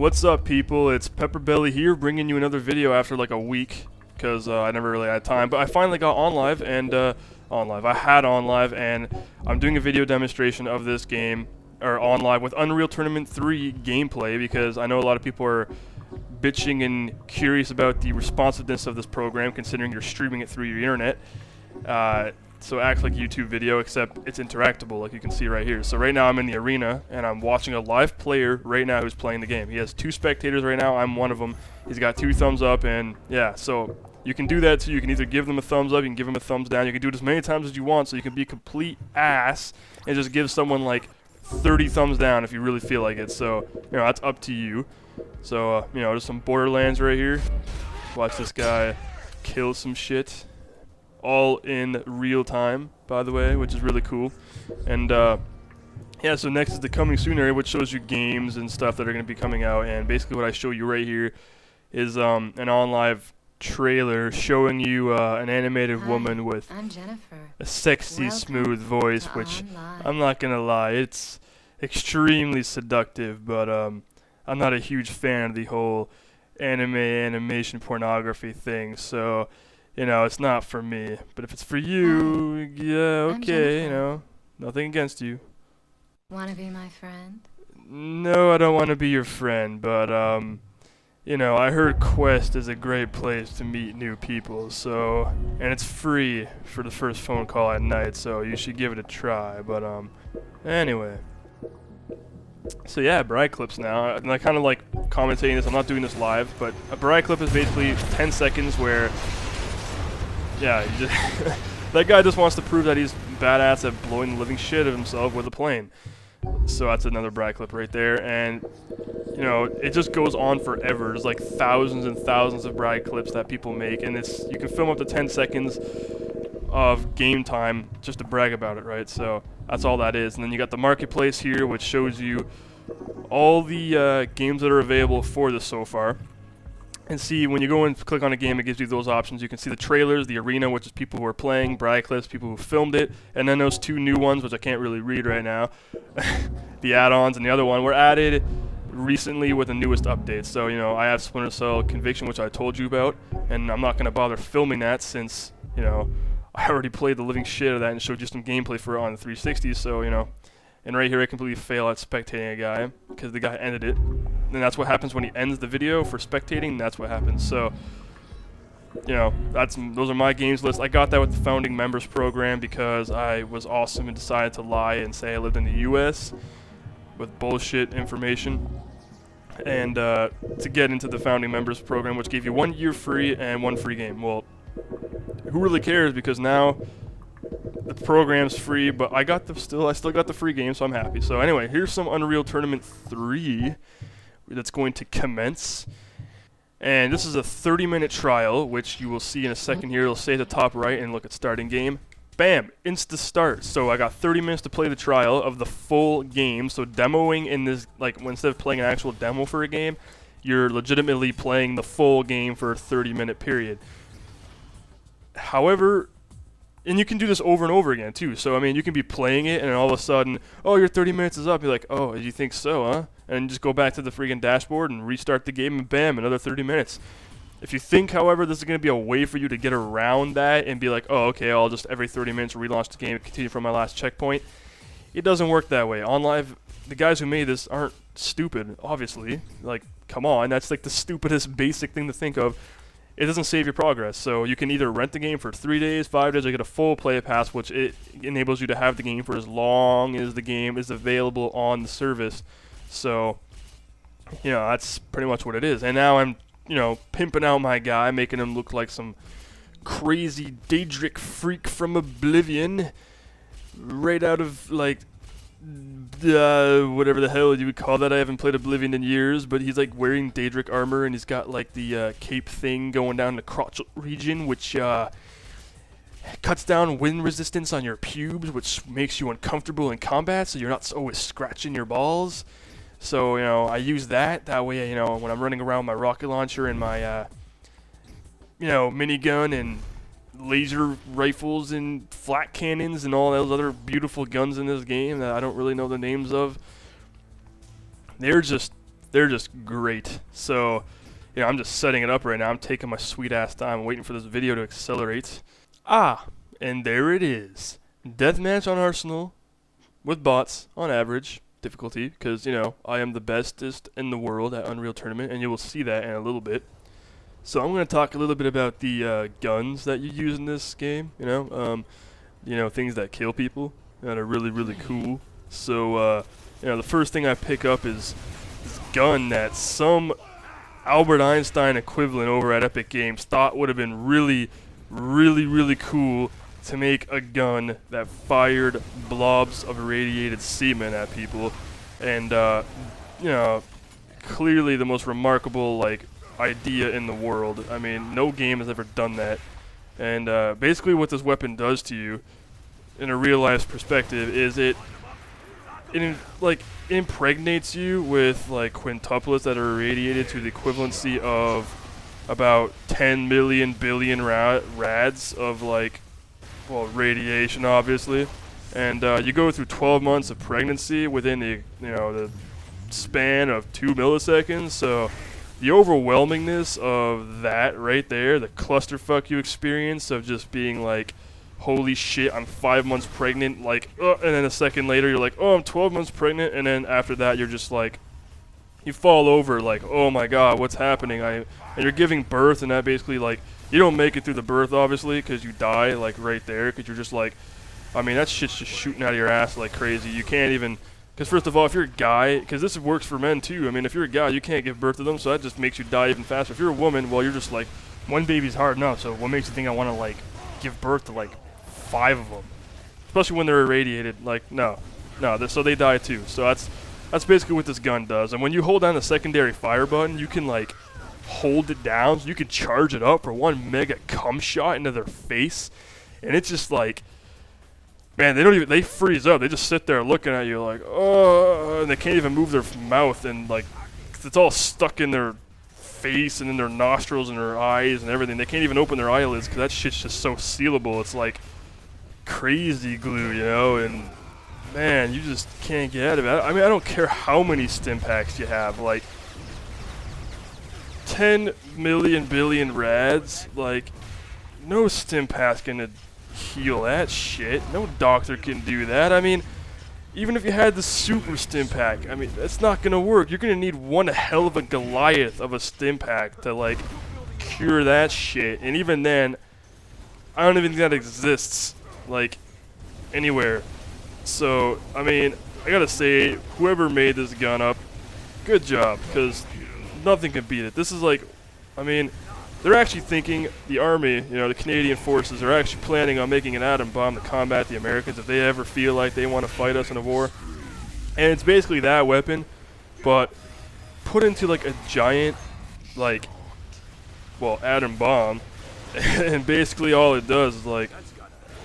What's up, people? It's PepperBelly here, bringing you another video after like a week, because I never really had time. But I finally got OnLive, and I had OnLive, and I'm doing a video demonstration of this game, or OnLive, with Unreal Tournament 3 gameplay, because I know a lot of people are bitching and curious about the responsiveness of this program, considering you're streaming it through your internet. So it acts like a YouTube video, except it's interactable, like you can see right here. So right now I'm in the arena, and I'm watching a live player right now who's playing the game. He has 2 spectators right now. I'm one of them. He's got 2 thumbs up, and yeah, so you can do that too. You can either give them a thumbs up, you can give them a thumbs down. You can do it as many times as you want, so you can be a complete ass and just give someone like 30 thumbs down if you really feel like it. So, you know, that's up to you. So, you know, there's some Borderlands right here. Watch this guy kill some shit. All in real time, by the way, which is really cool. And yeah, so next is the coming soon area, which shows you games and stuff that are going to be coming out. And basically what I show you right here is an OnLive trailer showing you an animated woman with a sexy, smooth voice, which I'm not going to lie, it's extremely seductive, but I'm not a huge fan of the whole animation pornography thing, so you know, it's not for me. But if it's for you, yeah, okay, you know, nothing against you. Wanna be my friend? No, I don't want to be your friend, but, you know, I heard Quest is a great place to meet new people, so, and it's free for the first phone call at night, so you should give it a try, but, anyway. So yeah, Bride clips now, and I kind of like commentating this, I'm not doing this live, but a Bride clip is basically 10 seconds where yeah, that guy just wants to prove that he's badass at blowing the living shit of himself with a plane. So that's another Bride clip right there, and you know, it just goes on forever. There's like thousands and thousands of Bride clips that people make, and you can film up to 10 seconds of game time just to brag about it, right? So that's all that is. And then you got the marketplace here, which shows you all the games that are available for this so far. And see, when you go and click on a game, it gives you those options. You can see the trailers, the arena, which is people who are playing, Bride clips, people who filmed it, and then those 2 new ones, which I can't really read right now, the add-ons and the other one, were added recently with the newest updates. So, you know, I have Splinter Cell Conviction, which I told you about, and I'm not going to bother filming that since, you know, I already played the living shit of that and showed you some gameplay for it on the 360, so, you know. And right here I completely fail at spectating a guy because the guy ended it. And that's what happens when he ends the video for spectating, that's what happens. So, you know, those are my games list. I got that with the founding members program because I was awesome and decided to lie and say I lived in the US with bullshit information. And to get into the founding members program, which gave you 1 year free and 1 free game. Well, who really cares, because now the program's free, but I still got the free game, so I'm happy. So anyway, here's some Unreal Tournament 3 that's going to commence. And this is a 30-minute trial, which you will see in a second here. It'll say at the top right, and look at starting game. Bam! Insta start. So I got 30 minutes to play the trial of the full game. So demoing in this, like, instead of playing an actual demo for a game, you're legitimately playing the full game for a 30-minute period. However, and you can do this over and over again, too. So, I mean, you can be playing it, and then all of a sudden, oh, your 30 minutes is up. You're like, oh, you think so, huh? And just go back to the freaking dashboard and restart the game, and bam, another 30 minutes. If you think, however, this is going to be a way for you to get around that and be like, oh, okay, I'll just every 30 minutes relaunch the game and continue from my last checkpoint, it doesn't work that way. OnLive, the guys who made this aren't stupid, obviously. Like, come on, that's like the stupidest basic thing to think of. It doesn't save your progress, so you can either rent the game for 3 days, 5 days, or get a full play pass, which it enables you to have the game for as long as the game is available on the service. So, you know, that's pretty much what it is. And now I'm, you know, pimping out my guy, making him look like some crazy Daedric freak from Oblivion, right out of, like, whatever the hell you would call that. I haven't played Oblivion in years, but he's like wearing Daedric armor, and he's got like the cape thing going down the crotch region, which cuts down wind resistance on your pubes, which makes you uncomfortable in combat, so you're not always scratching your balls. So, you know, I use that way, you know, when I'm running around my rocket launcher and my you know, minigun and laser rifles and flat cannons and all those other beautiful guns in this game that I don't really know the names of. They're just they're just great. So, you know, I'm just setting it up right now. I'm taking my sweet ass time, waiting for this video to accelerate. Ah, and there it is. Deathmatch on Arsenal with bots on average difficulty, because, you know, I am the bestest in the world at Unreal Tournament, and you will see that in a little bit. So I'm going to talk a little bit about the guns that you use in this game, you know, things that kill people that are really, really cool. So, you know, the first thing I pick up is this gun that some Albert Einstein equivalent over at Epic Games thought would have been really, really, really cool to make a gun that fired blobs of irradiated semen at people. And, you know, clearly the most remarkable, like, idea in the world. I mean, no game has ever done that. And basically what this weapon does to you in a real life perspective is it impregnates you with like quintuplets that are irradiated to the equivalency of about 10 million billion rads of like, well, radiation obviously. And you go through 12 months of pregnancy within the span of 2 milliseconds. So the overwhelmingness of that right there, the clusterfuck you experience of just being like, holy shit, I'm 5 months pregnant, like, and then a second later you're like, oh, I'm 12 months pregnant, and then after that you're just like, you fall over like, oh my god, what's happening? And you're giving birth, and that basically, like, you don't make it through the birth obviously because you die like right there, because you're just like, I mean, that shit's just shooting out of your ass like crazy. You can't even, because first of all, if you're a guy, because this works for men too, I mean, if you're a guy, you can't give birth to them, so that just makes you die even faster. If you're a woman, well, you're just like, one baby's hard enough, so what makes you think I want to like give birth to like 5 of them, especially when they're irradiated? Like, no, so they die too. So that's basically what this gun does. And when you hold down the secondary fire button, you can like hold it down, so you can charge it up for 1 mega cum shot into their face, and it's just like, man, they freeze up. They just sit there looking at you like, oh, and they can't even move their mouth, and like, it's all stuck in their face and in their nostrils and their eyes and everything. They can't even open their eyelids because that shit's just so sealable. It's like crazy glue, you know, and man, you just can't get out of it. I mean, I don't care how many stim packs you have, like 10 million billion rads, like no stim pack's gonna heal that shit. No doctor can do that. I mean, even if you had the super stim pack, I mean, that's not gonna work. You're gonna need one hell of a Goliath of a stim pack to like cure that shit, and even then, I don't even think that exists like anywhere. So I mean, I gotta say, whoever made this gun up, good job, because nothing can beat it. This is like, I mean, they're actually thinking, the army, you know, the Canadian forces are actually planning on making an atom bomb to combat the Americans if they ever feel like they want to fight us in a war. And it's basically that weapon, but put into like a giant, like, well, atom bomb, and basically all it does is like,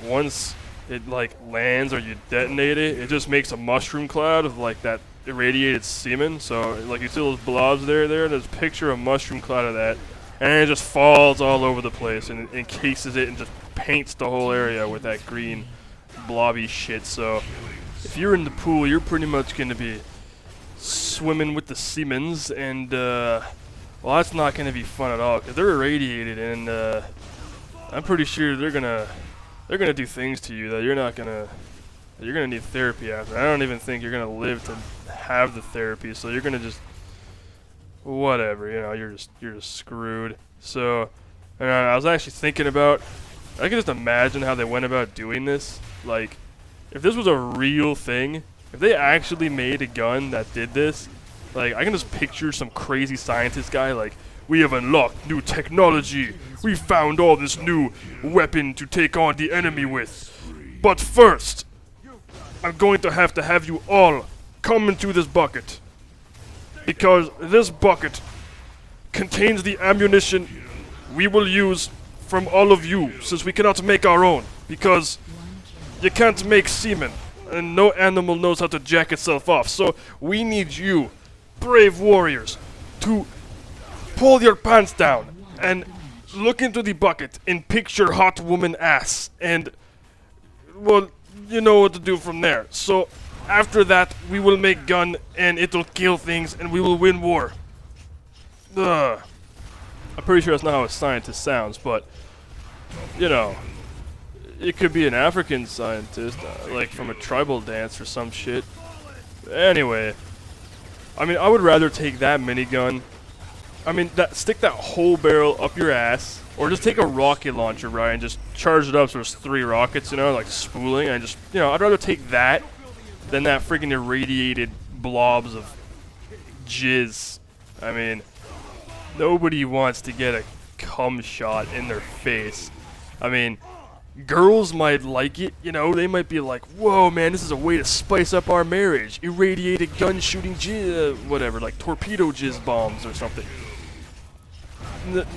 once it like lands or you detonate it, it just makes a mushroom cloud of like that irradiated semen. So like, you see those blobs there's a picture of a mushroom cloud of that, and it just falls all over the place and encases it and just paints the whole area with that green blobby shit. So if you're in the pool, you're pretty much going to be swimming with the semens, and well, that's not going to be fun at all, because they're irradiated, and I'm pretty sure they're gonna do things to you that you're gonna need therapy after. I don't even think you're gonna live to have the therapy, so you're gonna just, whatever, you know, you're just screwed. So, I was actually thinking about, I can just imagine how they went about doing this. Like, if this was a real thing, if they actually made a gun that did this, like, I can just picture some crazy scientist guy like, we have unlocked new technology. We found all this new weapon to take on the enemy with. But first, I'm going to have you all come into this bucket, because this bucket contains the ammunition we will use from all of you, since we cannot make our own, because you can't make semen, and no animal knows how to jack itself off. So we need you, brave warriors, to pull your pants down and look into the bucket and picture hot woman ass, and, well, you know what to do from there. So After that, we will make gun, and it'll kill things, and we will win war. Ugh. I'm pretty sure that's not how a scientist sounds, but, you know, it could be an African scientist, like from a tribal dance or some shit. Anyway, I mean, I would rather take that minigun. I mean, stick that whole barrel up your ass, or just take a rocket launcher, right, and just charge it up so there's 3 rockets, you know, like spooling, and just, you know, I'd rather take that than that freaking irradiated blobs of jizz. I mean, nobody wants to get a cum shot in their face. I mean, girls might like it, you know, they might be like, whoa, man, this is a way to spice up our marriage. Irradiated gun shooting jizz, whatever, like torpedo jizz bombs or something.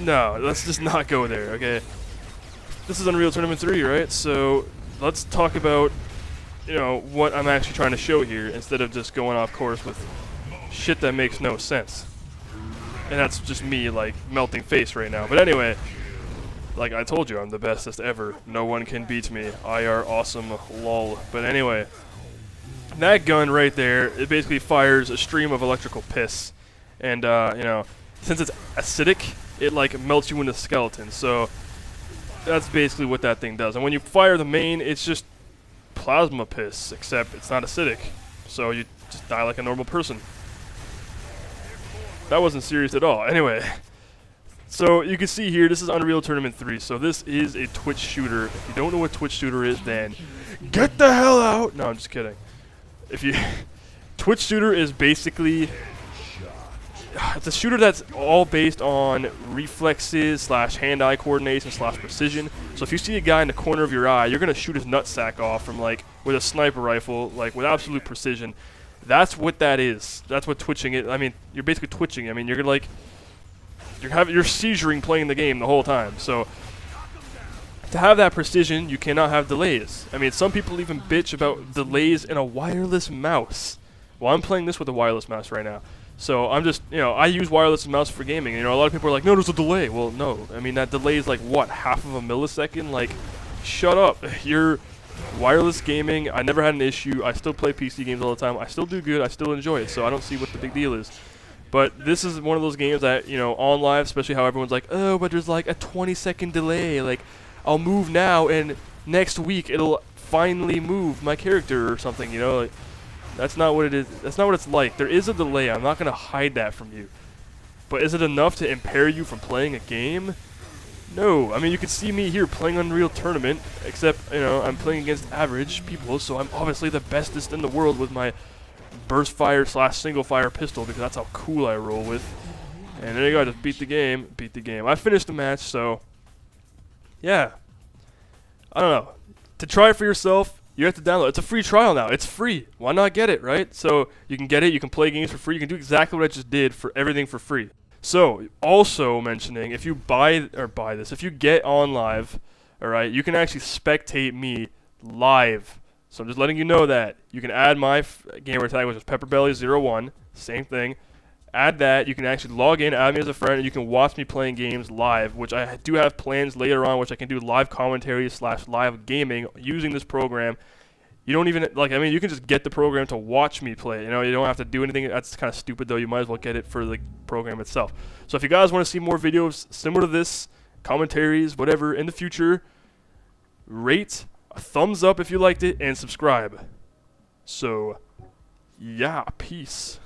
No, let's just not go there, okay? This is Unreal Tournament 3, right? So, let's talk about, you know, what I'm actually trying to show here instead of just going off course with shit that makes no sense. And that's just me, like, melting face right now. But anyway, like I told you, I'm the bestest ever. No one can beat me. IR awesome, lol. But anyway, that gun right there, it basically fires a stream of electrical piss. And, you know, since it's acidic, it, like, melts you into skeleton. So, that's basically what that thing does. And when you fire the main, it's just plasma piss, except it's not acidic. So, you just die like a normal person. That wasn't serious at all. Anyway, so you can see here, this is Unreal Tournament 3. So this is a Twitch shooter. If you don't know what Twitch shooter is, then get the hell out. No, I'm just kidding. If you Twitch shooter is basically, it's a shooter that's all based on reflexes / hand-eye coordination / precision. So if you see a guy in the corner of your eye, you're gonna shoot his nutsack off from, like, with a sniper rifle, like, with absolute precision. That's what that is. That's what twitching is. I mean, you're basically twitching. I mean, you're gonna, like, you're seizuring playing the game the whole time. So to have that precision, you cannot have delays. I mean, some people even bitch about delays in a wireless mouse. Well, I'm playing this with a wireless mouse right now. So I'm just, you know, I use wireless mouse for gaming. You know, a lot of people are like, no, there's a delay. Well, no. I mean, that delay is like, what, half of a millisecond? Like, shut up. You're wireless gaming. I never had an issue. I still play PC games all the time. I still do good. I still enjoy it. So I don't see what the big deal is. But this is one of those games that, you know, OnLive, especially how everyone's like, oh, but there's like a 20-second delay. Like, I'll move now, and next week it'll finally move my character or something, you know? Like, that's not what it is. That's not what it's like. There is a delay. I'm not going to hide that from you. But is it enough to impair you from playing a game? No. I mean, you can see me here playing Unreal Tournament, except, you know, I'm playing against average people, so I'm obviously the bestest in the world with my burst fire / single fire pistol, because that's how cool I roll with. And there you go, I just beat the game. I finished the match, so yeah. I don't know. To try it for yourself, you have to download. It's a free trial now. It's free. Why not get it, right? So you can get it, you can play games for free, you can do exactly what I just did for everything for free. So, also mentioning, if you if you get OnLive, alright, you can actually spectate me live. So I'm just letting you know that. You can add my gamer tag, which is PepperBelly01, same thing. Add that. You can actually log in, add me as a friend, and you can watch me playing games live, which I do have plans later on, which I can do live commentary / live gaming using this program. You don't even, like, I mean, you can just get the program to watch me play. You know, you don't have to do anything. That's kind of stupid, though. You might as well get it for the program itself. So if you guys want to see more videos similar to this, commentaries, whatever, in the future, rate, a thumbs up if you liked it, and subscribe. So, yeah, peace.